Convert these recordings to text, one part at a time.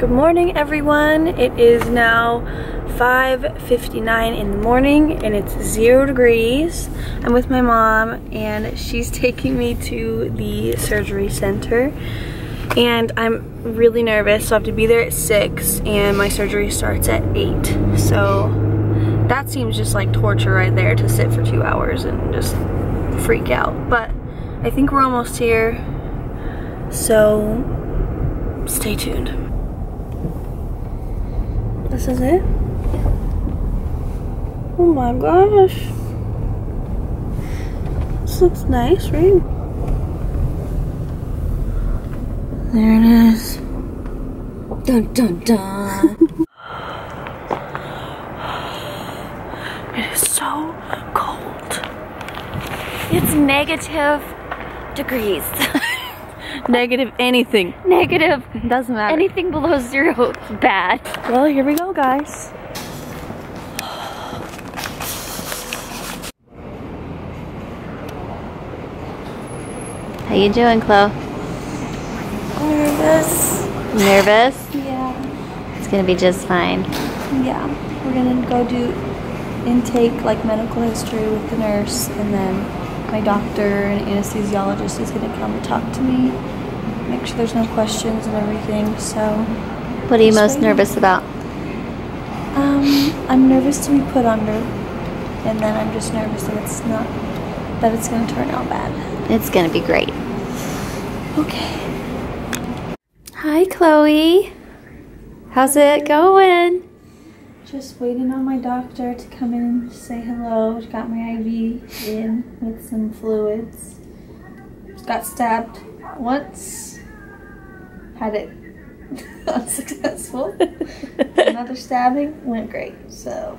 Good morning, everyone. It is now 5:59 in the morning and it's 0 degrees. I'm with my mom and she's taking me to the surgery center. And I'm really nervous, so I have to be there at 6 and my surgery starts at 8. So that seems just like torture right there, to sit for 2 hours and just freak out. But I think we're almost here, so stay tuned. This is it? Oh my gosh. This looks nice, right? There it is. Dun dun dun. It is so cold. It's negative degrees. Negative anything. Negative. Doesn't matter. Anything below 0 is bad. Well, here we go, guys. How you doing, Chloe? Nervous. Nervous? Yeah. It's gonna be just fine. Yeah. We're gonna go do intake, like medical history with the nurse, and then my doctor and anesthesiologist is gonna come and talk to me, make sure there's no questions and everything. So what are you most nervous about? I'm nervous to be put under, and then I'm just nervous that it's gonna turn out bad. It's gonna be great. Okay. Hi, Chloe. How's it going? Just waiting on my doctor to come in and say hello. Got my IV in with some fluids. Got stabbed once. Had it unsuccessful. Another stabbing went great. So,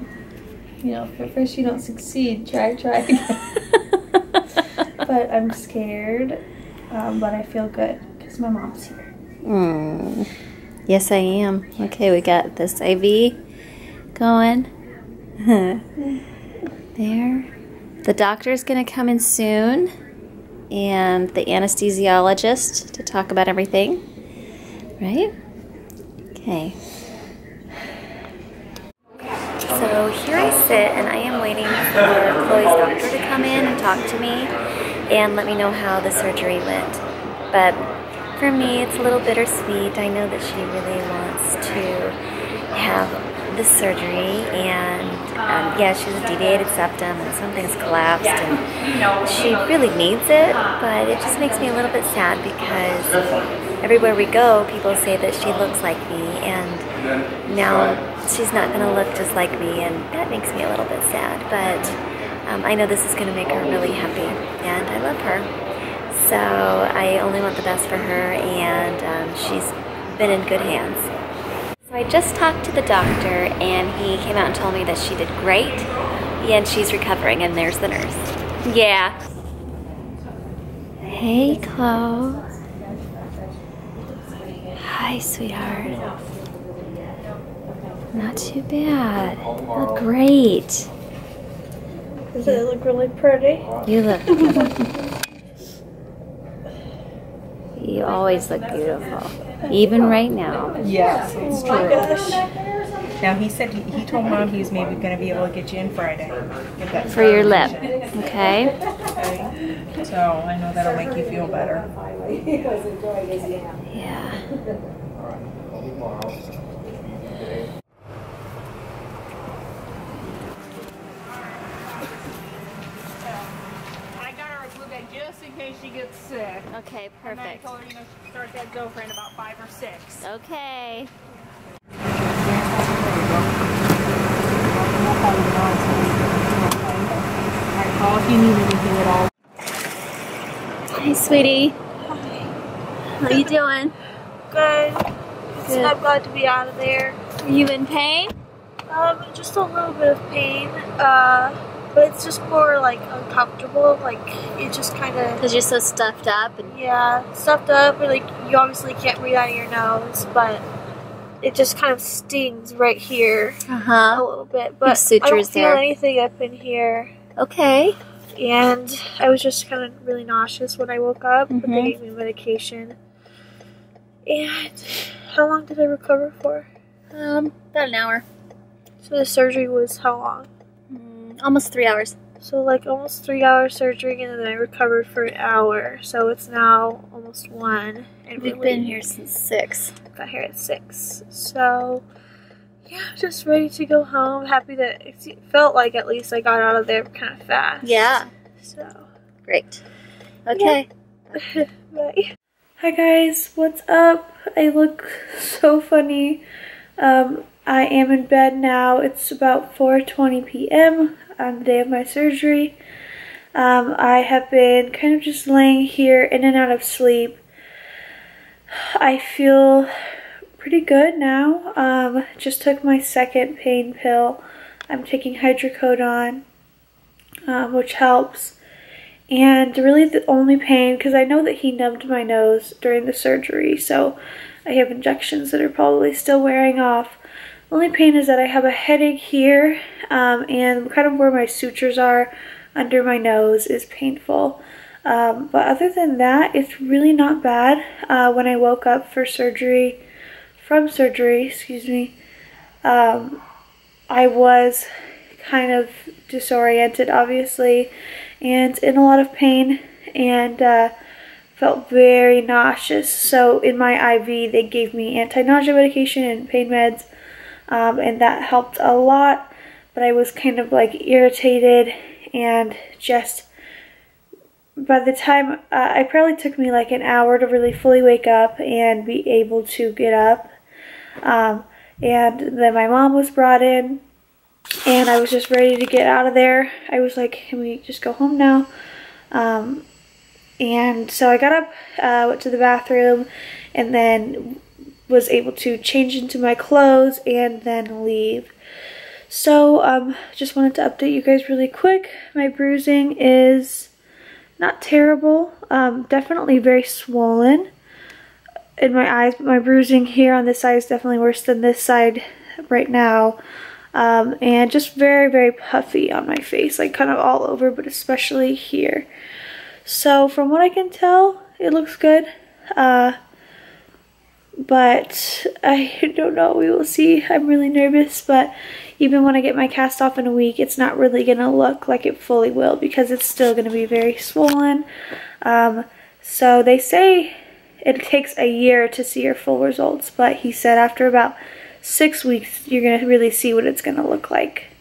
you know, if at first you don't succeed, try again. But I'm scared, but I feel good because my mom's here. Yes, I am. Okay, we got this IV going. There. The doctor's gonna come in soon, and the anesthesiologist to talk about everything. Right? Okay. So here I sit and I am waiting for Chloe's doctor to come in and talk to me and let me know how the surgery went. But for me, it's a little bittersweet. I know that she really wants to have this surgery, and yeah, she has a deviated septum and something's collapsed, and she really needs it, but it just makes me a little bit sad because everywhere we go, people say that she looks like me, and now she's not going to look just like me, and that makes me a little bit sad. But I know this is going to make her really happy, and I love her. So I only want the best for her, and she's been in good hands. So I just talked to the doctor, and he came out and told me that she did great, and she's recovering, and there's the nurse. Yeah. Hey, Chloe. Hi, sweetheart. Not too bad. You look great. Does it look really pretty? You look You always look beautiful. Even right now. Yes, it's true. Oh my gosh. Now he said he told Mom he was maybe going to be able to get you in Friday. Get that For your lip, vision. okay? Okay. So I know that'll make you feel better. Yeah. I got her a blue bag just in case she gets sick. Okay, And then I perfect. told her, you know, start that Zofran about 5 or 6. Okay. Alright, call if you need anything at all. Hi, sweetie. How you doing? Good. Good. I'm glad to be out of there. Are you in pain? Just a little bit of pain. But it's just more like uncomfortable. Like it just kind of. Because you're so stuffed up. And Yeah, stuffed up. Or like you obviously can't breathe out of your nose, but it just kind of stings right here a little bit. But I don't feel anything up in here. Okay. And I was just kind of really nauseous when I woke up, but they gave me medication. And How long did I recover for? About an hour. So the surgery was how long? Almost 3 hours. So like almost 3 hour surgery, and then I recovered for an hour. So it's now almost 1. And we've been here since 6. Got here at 6. So yeah, just ready to go home. Happy that it felt like at least I got out of there kind of fast. Yeah. So great. Okay. Yeah. Bye. Hi guys, what's up? I look so funny. I am in bed now. It's about 4:20 p.m. on the day of my surgery. I have been kind of just laying here in and out of sleep. I feel pretty good now. Just took my second pain pill. I'm taking hydrocodone, which helps. And really the only pain, because I know that he numbed my nose during the surgery, so I have injections that are probably still wearing off. The only pain is that I have a headache here, and kind of where my sutures are under my nose is painful. But other than that, it's really not bad. When I woke up from surgery, I was kind of disoriented, obviously, and in a lot of pain, and felt very nauseous. So in my IV, they gave me anti-nausea medication and pain meds, and that helped a lot. But I was kind of like irritated, and just by the time, it probably took me like an hour to really fully wake up and be able to get up. And then my mom was brought in, and I was just ready to get out of there. I was like, can we just go home now? And so I got up, went to the bathroom, and then was able to change into my clothes and then leave. So just wanted to update you guys really quick. My bruising is not terrible, definitely very swollen in my eyes, but my bruising here on this side is definitely worse than this side right now. And just very, very puffy on my face, like kind of all over, but especially here. So from what I can tell, it looks good. But I don't know, we will see. I'm really nervous, but even when I get my cast off in a week, it's not really going to look like it fully will, because it's still going to be very swollen. So they say it takes a year to see your full results, but he said after about 6 weeks, you're going to really see what it's going to look like.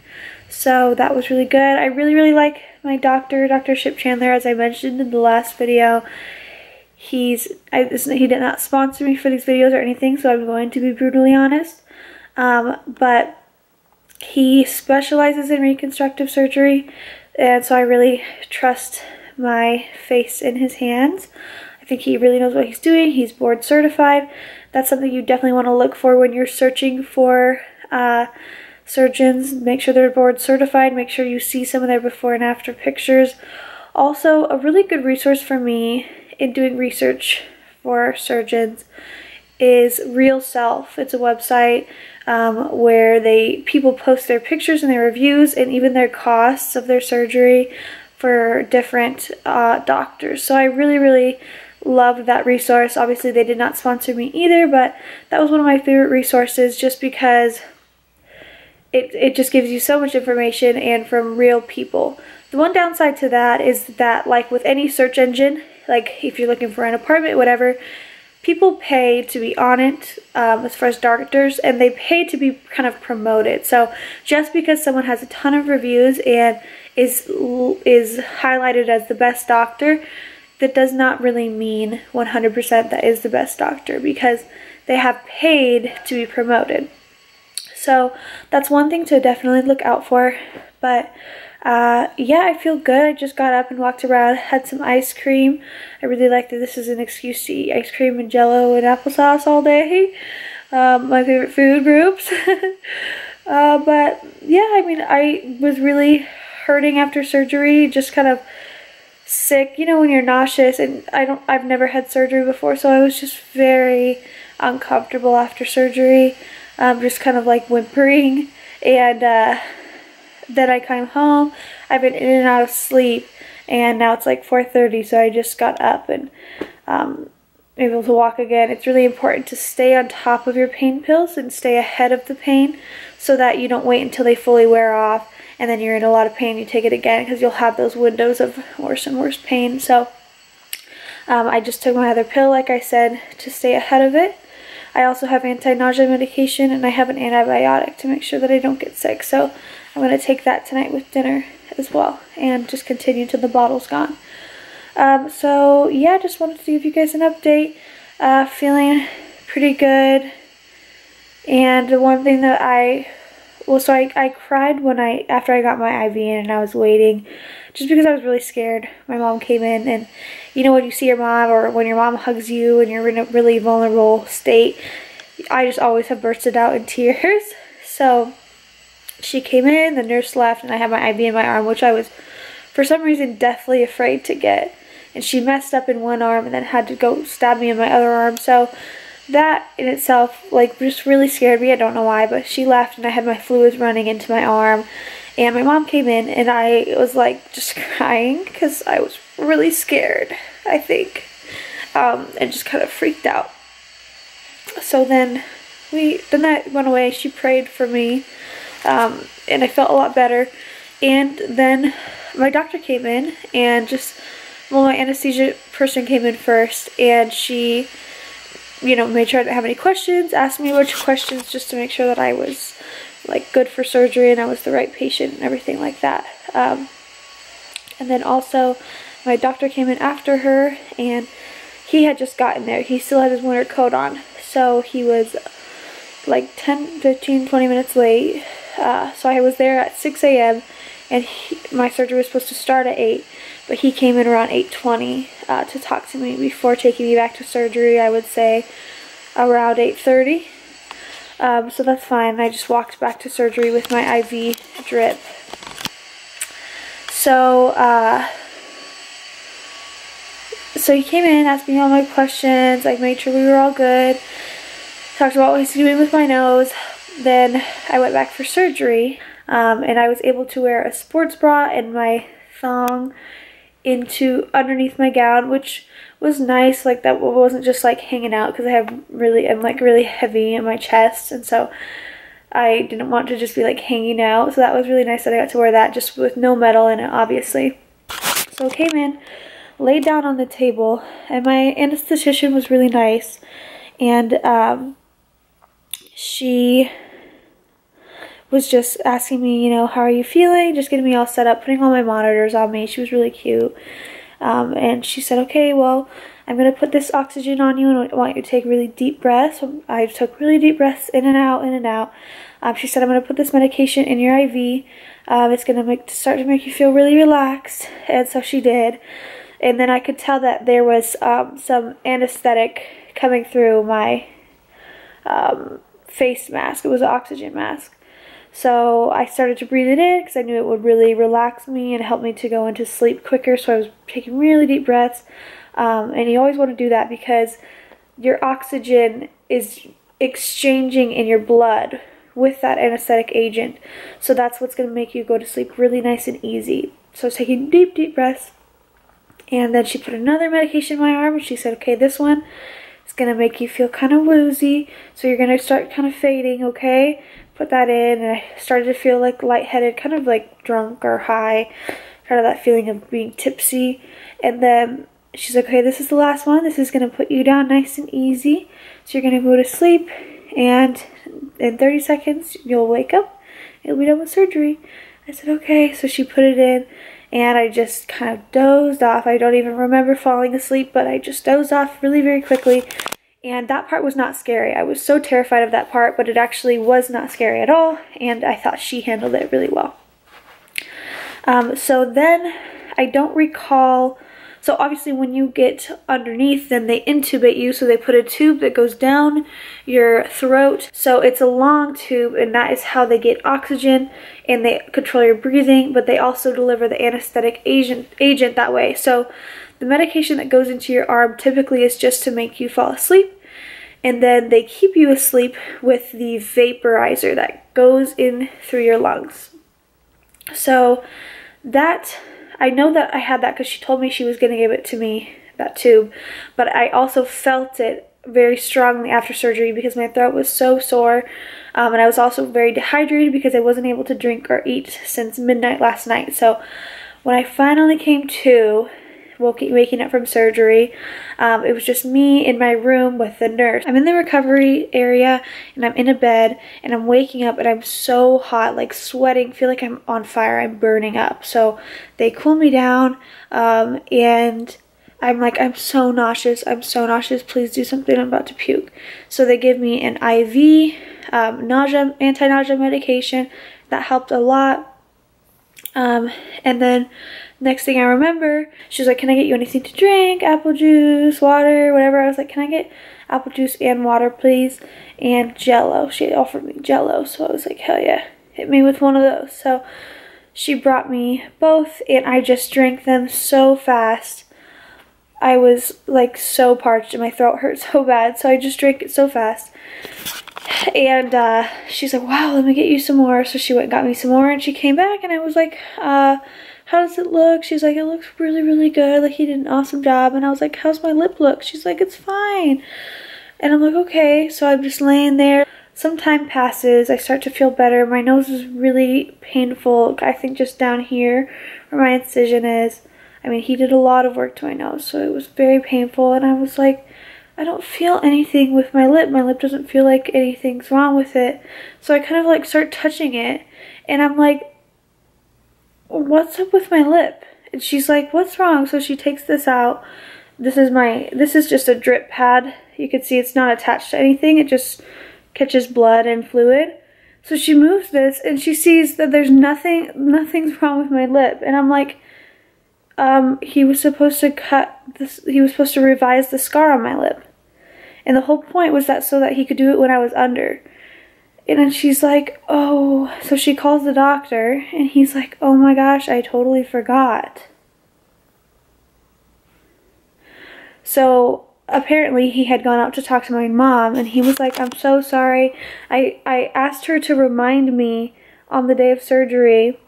So that was really good. I really, really like my doctor, Dr. Ship Chandler, as I mentioned in the last video. He did not sponsor me for these videos or anything, so I'm going to be brutally honest. But he specializes in reconstructive surgery, and so I really trust my face in his hands. I think he really knows what he's doing. He's board certified. That's something you definitely want to look for when you're searching for surgeons. Make sure they're board certified. Make sure you see some of their before and after pictures. Also, a really good resource for me in doing research for surgeons is Real Self. It's a website where people post their pictures and their reviews and even their costs of their surgery for different doctors. So I really, really loved that resource. Obviously, they did not sponsor me either, but that was one of my favorite resources just because it just gives you so much information and from real people. The one downside to that is that, like with any search engine, like if you're looking for an apartment, whatever, people pay to be on it as far as doctors, and they pay to be kind of promoted. So just because someone has a ton of reviews and is highlighted as the best doctor, that does not really mean 100% that is the best doctor, because they have paid to be promoted. So that's one thing to definitely look out for. But yeah, I feel good. I just got up and walked around, had some ice cream. I really like that this is an excuse to eat ice cream and Jello and applesauce all day. My favorite food groups. But yeah, I mean, I was really hurting after surgery, just kind of sick, you know, when you're nauseous, and I've never had surgery before, so I was just very uncomfortable after surgery, just kind of like whimpering. And then I came home. I've been in and out of sleep, and now it's like 4:30, so I just got up and able to walk again, it's really important to stay on top of your pain pills and stay ahead of the pain so that you don't wait until they fully wear off and then you're in a lot of pain, you take it again, because you'll have those windows of worse and worse pain. So I just took my other pill, like I said, to stay ahead of it. I also have anti-nausea medication, and I have an antibiotic to make sure that I don't get sick. So I'm going to take that tonight with dinner as well and just continue until the bottle's gone. So yeah, just wanted to give you guys an update. Feeling pretty good. And the one thing that I cried after I got my IV in and I was waiting, just because I was really scared. My mom came in, and you know when you see your mom or when your mom hugs you and you're in a really vulnerable state, I just always have bursted out in tears. So she came in, the nurse left, and I had my IV in my arm, which I was for some reason deathly afraid to get. And she messed up in one arm and then had to go stab me in my other arm. So that in itself, like, just really scared me. I don't know why, but she left and I had my fluids running into my arm. And my mom came in and I was like just crying because I was really scared, I think, and just kind of freaked out. So then the night went away. She prayed for me, and I felt a lot better. And then my doctor came in and my anesthesia person came in first, and she, made sure I didn't have any questions, asked me a bunch of questions just to make sure that I was, like, good for surgery and I was the right patient and everything like that. And then also, my doctor came in after her, and he had just gotten there. He still had his winter coat on, so he was, like, 10, 15, 20 minutes late. So I was there at 6 a.m., and my surgery was supposed to start at 8, but he came in around 8:20 to talk to me before taking me back to surgery. I would say around 8:30. So that's fine. I just walked back to surgery with my IV drip. So he came in, asked me all my questions. I made sure we were all good. Talked about what he's doing with my nose. Then I went back for surgery, and I was able to wear a sports bra and my thong underneath my gown, which was nice. Like, that wasn't just like hanging out, because I'm really heavy in my chest, and so I didn't want to just be like hanging out. So that was really nice that I got to wear that, just with no metal in it, obviously. So I came in, laid down on the table, and my anesthetician was really nice, and she was just asking me, how are you feeling? Just getting me all set up, putting all my monitors on me. She was really cute. And she said, okay, well, I'm going to put this oxygen on you, and I want you to take really deep breaths. So I took really deep breaths in and out, in and out. She said, I'm going to put this medication in your IV. It's going to start to make you feel really relaxed. And so she did. And then I could tell that there was some anesthetic coming through my face mask. It was an oxygen mask. So I started to breathe it in because I knew it would really relax me and help me to go into sleep quicker. So I was taking really deep breaths. And you always want to do that because your oxygen is exchanging in your blood with that anesthetic agent. So that's what's going to make you go to sleep really nice and easy. So I was taking deep, deep breaths. And then she put another medication in my arm, and she said, okay, this one is going to make you feel kind of woozy. So you're going to start kind of fading, okay? Put that in, and I started to feel like lightheaded, kind of like drunk or high, kind of that feeling of being tipsy. And then she's like, okay, this is the last one. This is going to put you down nice and easy. So you're going to go to sleep, and in 30 seconds, you'll wake up. You'll be done with surgery. I said, okay. So she put it in, and I just kind of dozed off. I don't even remember falling asleep, but I just dozed off really, very quickly. And that part was not scary. I was so terrified of that part, but it actually was not scary at all, and I thought she handled it really well. So then, I don't recall, so obviously when you get underneath, then they intubate you, so they put a tube that goes down your throat. So it's a long tube, and that is how they get oxygen, and they control your breathing, but they also deliver the anesthetic agent that way. So the medication that goes into your arm typically is just to make you fall asleep, and then they keep you asleep with the vaporizer that goes in through your lungs. So that, I know that I had that because she told me she was going to give it to me that tube, but I also felt it very strongly after surgery because my throat was so sore, and I was also very dehydrated because I wasn't able to drink or eat since midnight last night. So when I finally came to, waking up from surgery, it was just me in my room with the nurse. I'm in the recovery area and I'm in a bed and I'm waking up and I'm so hot, like sweating, feel like I'm on fire, I'm burning up. So they cool me down, and I'm like, I'm so nauseous, please do something, I'm about to puke. So they give me an IV anti-nausea medication. That helped a lot. And then next thing I remember, she was like, can I get you anything to drink? Apple juice, water, whatever. I was like, can I get apple juice and water, please? And Jello. She offered me Jello. So I was like, hell yeah, hit me with one of those. So she brought me both and I just drank them so fast. I was like so parched and my throat hurt so bad. So I just drank it so fast. And she's like, wow, let me get you some more. So she went and got me some more and she came back and I was like, how does it look? She's like, it looks really, really good. Like, you did an awesome job. And I was like, how's my lip look? She's like, it's fine. And I'm like, okay. So I'm just laying there. Some time passes. I start to feel better. My nose is really painful. I think just down here where my incision is. I mean, he did a lot of work to my nose. So it was very painful. And I was like, I don't feel anything with my lip. My lip doesn't feel like anything's wrong with it. So I kind of like start touching it. And I'm like, what's up with my lip? And she's like, what's wrong? So she takes this out. This is just a drip pad. You can see it's not attached to anything. It just catches blood and fluid. So she moves this and she sees that there's nothing's wrong with my lip. And I'm like, he was supposed to cut this, he was supposed to revise the scar on my lip. And the whole point was that so that he could do it when I was under. And then she's like, oh, so she calls the doctor and he's like, oh my gosh, I totally forgot. So apparently he had gone out to talk to my mom and he was like, I'm so sorry. I asked her to remind me on the day of surgery.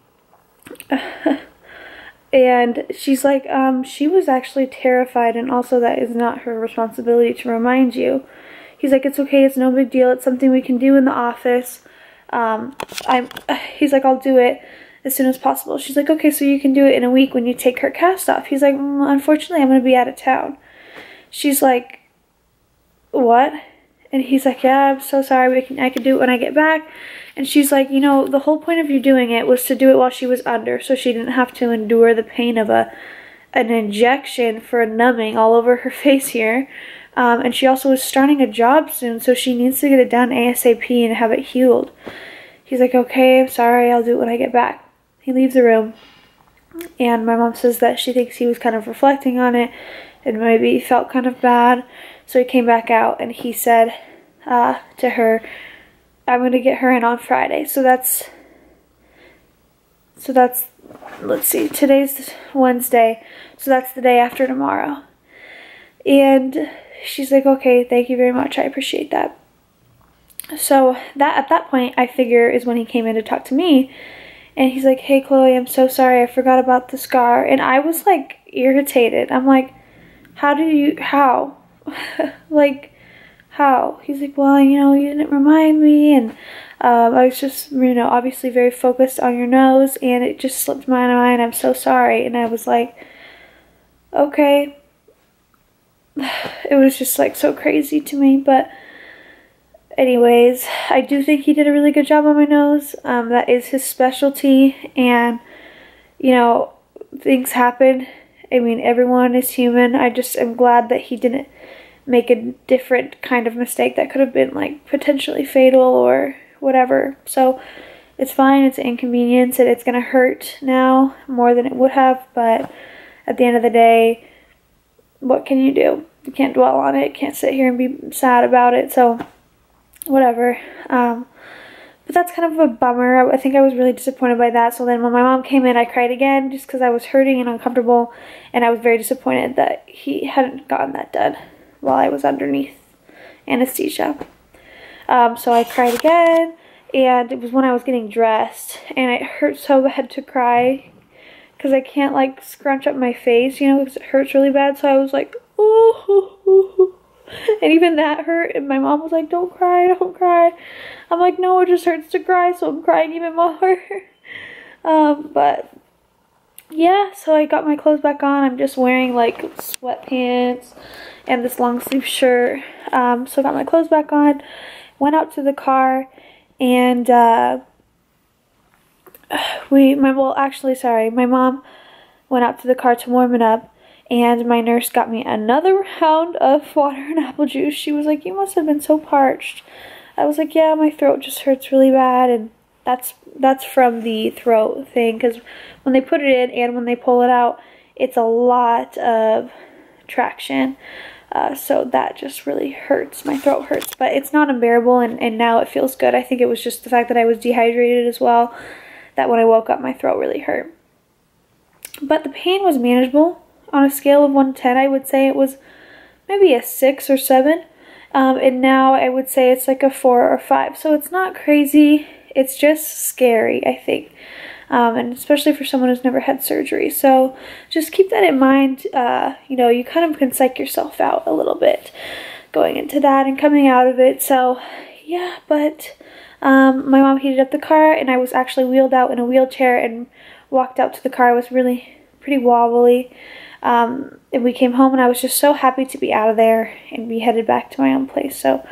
And she's like, she was actually terrified and also that is not her responsibility to remind you. He's like, it's okay, it's no big deal, it's something we can do in the office. He's like, I'll do it as soon as possible. She's like, okay, so you can do it in a week when you take her cast off. He's like, unfortunately, I'm going to be out of town. She's like, what? And he's like, yeah, I'm so sorry, I can do it when I get back. And she's like, you know, the whole point of you doing it was to do it while she was under, so she didn't have to endure the pain of an injection for a numbing all over her face here. And she also was starting a job soon, so she needs to get it done ASAP and have it healed. He's like, okay, I'm sorry, I'll do it when I get back. He leaves the room, and my mom says that she thinks he was kind of reflecting on it, and maybe felt kind of bad. So he came back out, and he said to her, I'm going to get her in on Friday. So that's, let's see, today's Wednesday, so that's the day after tomorrow. And she's like, okay, thank you very much, I appreciate that. So that, at that point, I figure is when he came in to talk to me, and he's like, hey Chloe, I'm so sorry, I forgot about the scar. And I was like irritated. I'm like, how? Like, how? He's like, well, you know, you didn't remind me, and I was just, you know, obviously very focused on your nose, and it just slipped my mind, I'm so sorry. And I was like, okay. It was just like so crazy to me, but anyways, I do think he did a really good job on my nose. That is his specialty, and you know, things happen. I mean, everyone is human. I just am glad that he didn't make a different kind of mistake that could have been like potentially fatal or whatever. So it's fine, it's an inconvenience, and it's gonna hurt now more than it would have, but at the end of the day, what can you do? You can't dwell on it, can't sit here and be sad about it, so whatever. But that's kind of a bummer. I think I was really disappointed by that. So then when my mom came in, I cried again just because I was hurting and uncomfortable, and I was very disappointed that he hadn't gotten that done while I was underneath anesthesia. So I cried again, and it was when I was getting dressed, and it hurt so bad to cry because I can't like scrunch up my face, you know, because it hurts really bad. So I was like, ooh. And even that hurt, and my mom was like, don't cry, don't cry. I'm like, no, it just hurts to cry, so I'm crying even more. But yeah, so I got my clothes back on. I'm just wearing like sweatpants and this long sleeve shirt. So I got my clothes back on, went out to the car, and my mom went out to the car to warm it up, and my nurse got me another round of water and apple juice. She was like, you must have been so parched. I was like, yeah, my throat just hurts really bad, and that's from the throat thing, because when they put it in and when they pull it out, it's a lot of traction. So that just really hurts. My throat hurts, but it's not unbearable, and now it feels good. I think it was just the fact that I was dehydrated as well, that when I woke up, my throat really hurt. But the pain was manageable. On a scale of 1 to 10, I would say it was maybe a 6 or 7. And now I would say it's like a 4 or 5. So it's not crazy. It's just scary, I think. And especially for someone who's never had surgery. So just keep that in mind. You know, you kind of can psych yourself out a little bit going into that and coming out of it. So yeah, but my mom heated up the car, and I was actually wheeled out in a wheelchair and walked out to the car. I was really pretty wobbly. And we came home, and I was just so happy to be out of there and be headed back to my own place. So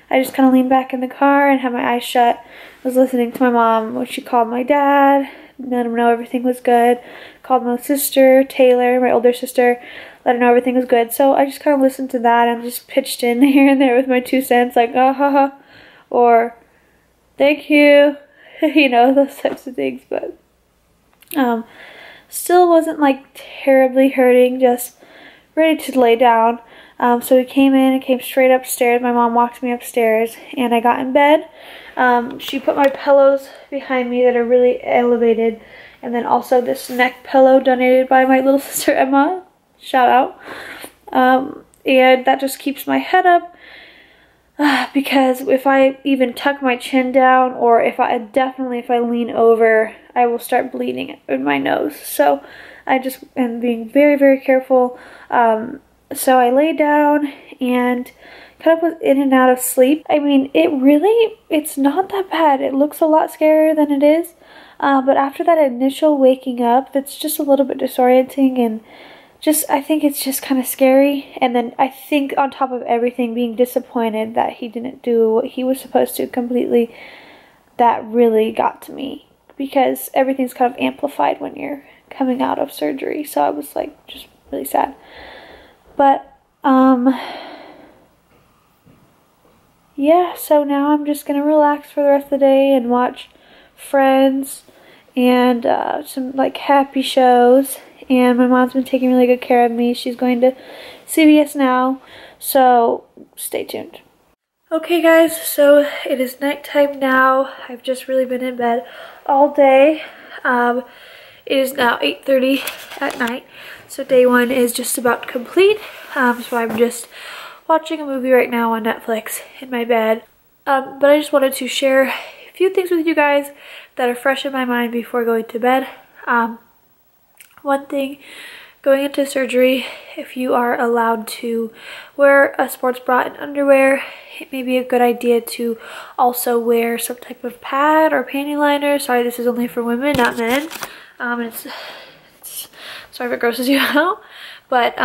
I just kind of leaned back in the car and had my eyes shut. I was listening to my mom when she called my dad, let him know everything was good. Called my sister, Taylor, my older sister, let her know everything was good. So I just kind of listened to that and just pitched in here and there with my 2 cents, like, ah ha ha, or thank you, you know, those types of things. But still wasn't like terribly hurting, just ready to lay down. So we came in and came straight upstairs. My mom walked me upstairs, and I got in bed. She put my pillows behind me that are really elevated, and then also this neck pillow donated by my little sister Emma, shout out. And that just keeps my head up, because if I even tuck my chin down, or if I lean over, I will start bleeding in my nose. So I just am being very, very careful. So I lay down and kind of was in and out of sleep. I mean, it's not that bad. It looks a lot scarier than it is. But after that initial waking up, that's just a little bit disorienting, and I think it's just kind of scary. And then I think on top of everything, being disappointed that he didn't do what he was supposed to completely, that really got to me, because everything's kind of amplified when you're coming out of surgery. So I was like just really sad. But yeah, so now I'm just gonna relax for the rest of the day and watch Friends and some like happy shows. And my mom's been taking really good care of me. She's going to CVS now, so stay tuned. Okay guys, so it is nighttime now. I've just really been in bed all day. It is now 8:30 at night, so day 1 is just about complete. So I'm just watching a movie right now on Netflix in my bed. But I just wanted to share a few things with you guys that are fresh in my mind before going to bed. One thing, going into surgery, if you are allowed to wear a sports bra and underwear, it may be a good idea to also wear some type of pad or panty liner. Sorry, this is only for women, not men. Sorry if it grosses you out, but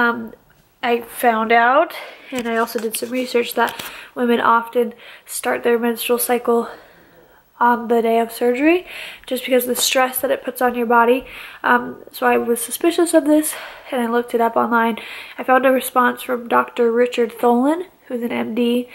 I found out, and I also did some research, that women often start their menstrual cycle on the day of surgery, just because of the stress that it puts on your body. So I was suspicious of this, and I looked it up online. I found a response from Dr. Richard Tholen, who's an MD.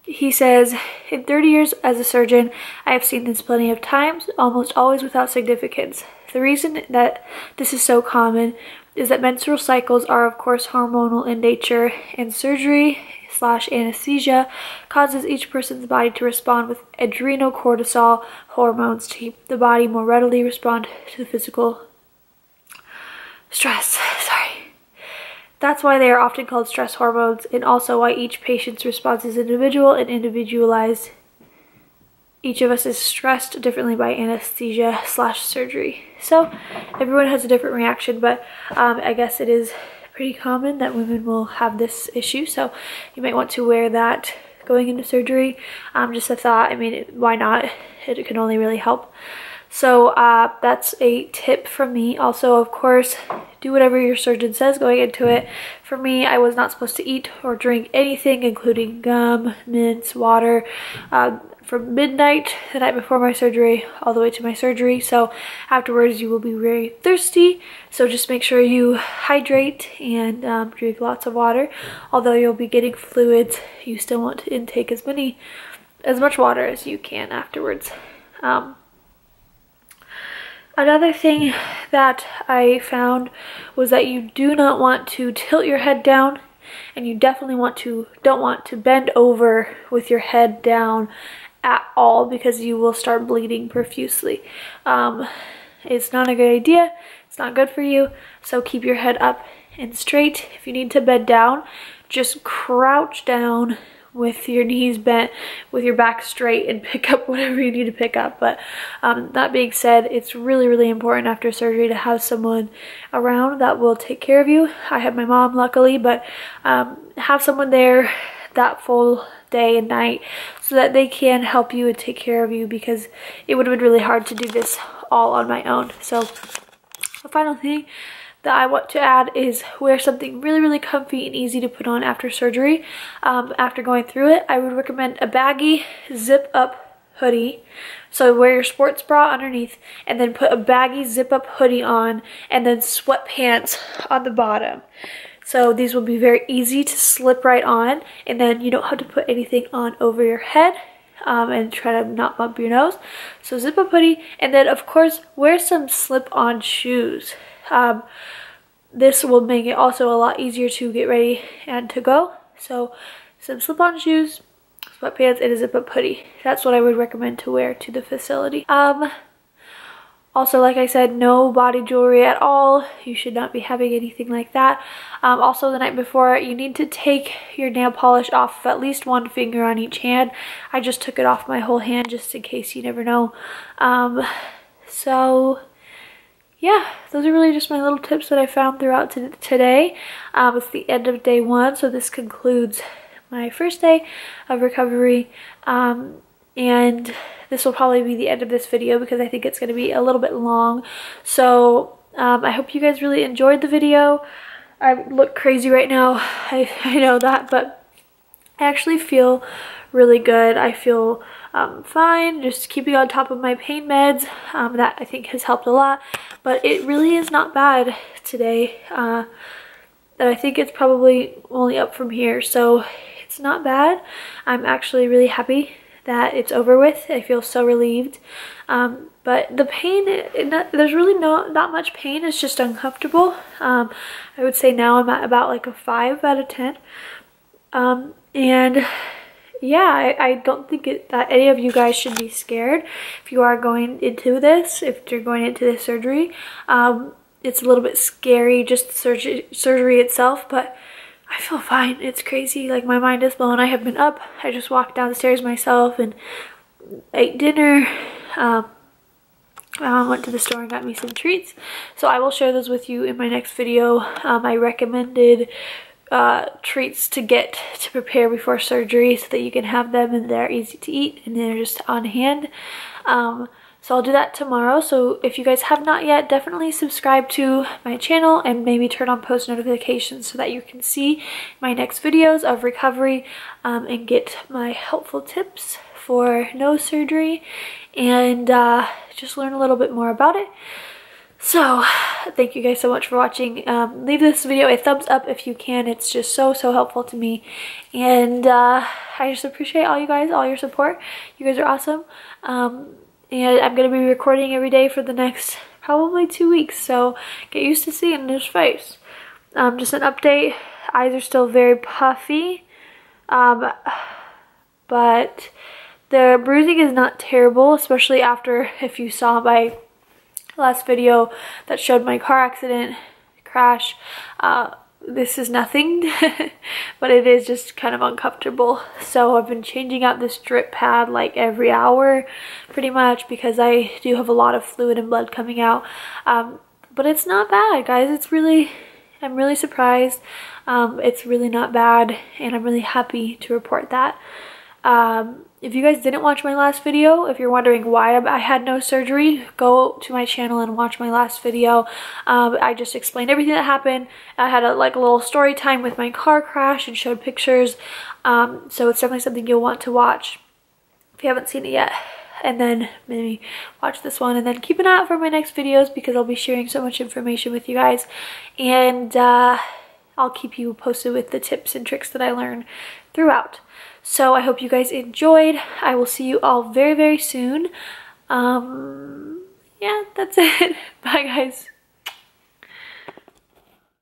He says, in 30 years as a surgeon, I have seen this plenty of times, almost always without significance. The reason that this is so common is that menstrual cycles are of course hormonal in nature, and surgery/anesthesia causes each person's body to respond with adrenocortisol hormones to keep the body more readily respond to the physical stress. That's why they are often called stress hormones, and also why each patient's response is individual and individualized. Each of us is stressed differently by anesthesia/surgery. So everyone has a different reaction, but I guess it is pretty common that women will have this issue, so you might want to wear that going into surgery. Just a thought. I mean, why not? It can only really help. So that's a tip from me. Also, of course, do whatever your surgeon says going into it. For me, I was not supposed to eat or drink anything, including gum, mints, water, from midnight the night before my surgery all the way to my surgery. So afterwards you will be very thirsty, so just make sure you hydrate and drink lots of water. Although you'll be getting fluids, you still want to intake as much water as you can afterwards. Another thing that I found was that you do not want to tilt your head down, and you definitely don't want to bend over with your head down at all, because you will start bleeding profusely. It's not a good idea. It's not good for you. So keep your head up and straight. If you need to bend down, just crouch down with your knees bent, with your back straight, and pick up whatever you need to pick up. But that being said, it's really, really important after surgery to have someone around that will take care of you. I have my mom, luckily, but have someone there that full day and night so that they can help you and take care of you, because it would have been really hard to do this all on my own. So the final thing that I want to add is wear something really, really comfy and easy to put on after surgery. After going through it, I would recommend a baggy zip up hoodie. So wear your sports bra underneath and then put a baggy zip up hoodie on, and then sweatpants on the bottom. So these will be very easy to slip right on, and then you don't have to put anything on over your head and try to not bump your nose. So zip up hoodie, and then of course wear some slip-on shoes. This will make it also a lot easier to get ready and to go. So some slip-on shoes, sweatpants, and a zip-up hoodie. That's what I would recommend to wear to the facility. Also, like I said, no body jewelry at all. You should not be having anything like that. Also, the night before, you need to take your nail polish off of at least one finger on each hand. I just took it off my whole hand just in case, you never know. So yeah, those are really just my little tips that I found throughout today. It's the end of day 1, so this concludes my first day of recovery. And this will probably be the end of this video because I think it's going to be a little bit long. So I hope you guys really enjoyed the video. I look crazy right now, I know that, but I actually feel really good. I feel fine, just keeping on top of my pain meds. That I think has helped a lot, but it really is not bad today. And I think it's probably only up from here, so it's not bad. I'm actually really happy that it's over with. I feel so relieved. But the pain, there's really not much pain. It's just uncomfortable. I would say now I'm at about like a 5 out of 10. And yeah, I don't think that any of you guys should be scared if you are going into this, if you're going into this surgery. It's a little bit scary, just the surgery itself, but I feel fine. It's crazy. Like, my mind is blown. I have been up. I just walked downstairs myself and ate dinner. I went to the store and got me some treats. So I will share those with you in my next video. I recommended treats to get to prepare before surgery so that you can have them and they're easy to eat and they're just on hand. So I'll do that tomorrow. So if you guys have not yet, definitely subscribe to my channel and maybe turn on post notifications so that you can see my next videos of recovery and get my helpful tips for nose surgery and just learn a little bit more about it. So thank you guys so much for watching. Leave this video a thumbs up if you can. It's just so helpful to me, and I just appreciate all you guys, all your support. You guys are awesome. And I'm going to be recording every day for the next probably 2 weeks, so get used to seeing his face. Just an update, eyes are still very puffy, but the bruising is not terrible, especially after, if you saw my last video that showed my car accident crash. This is nothing, but it is just kind of uncomfortable. So I've been changing out this drip pad like every hour pretty much because I do have a lot of fluid and blood coming out. But it's not bad, guys. It's really, I'm really surprised. It's really not bad, and I'm really happy to report that. If you guys didn't watch my last video, if you're wondering why I had no surgery, go to my channel and watch my last video. I just explained everything that happened. I had a little story time with my car crash and showed pictures. So it's definitely something you'll want to watch if you haven't seen it yet. And then maybe watch this one, and then keep an eye out for my next videos because I'll be sharing so much information with you guys. And I'll keep you posted with the tips and tricks that I learn throughout. So I hope you guys enjoyed. I will see you all very, very soon. Yeah, that's it. Bye, guys.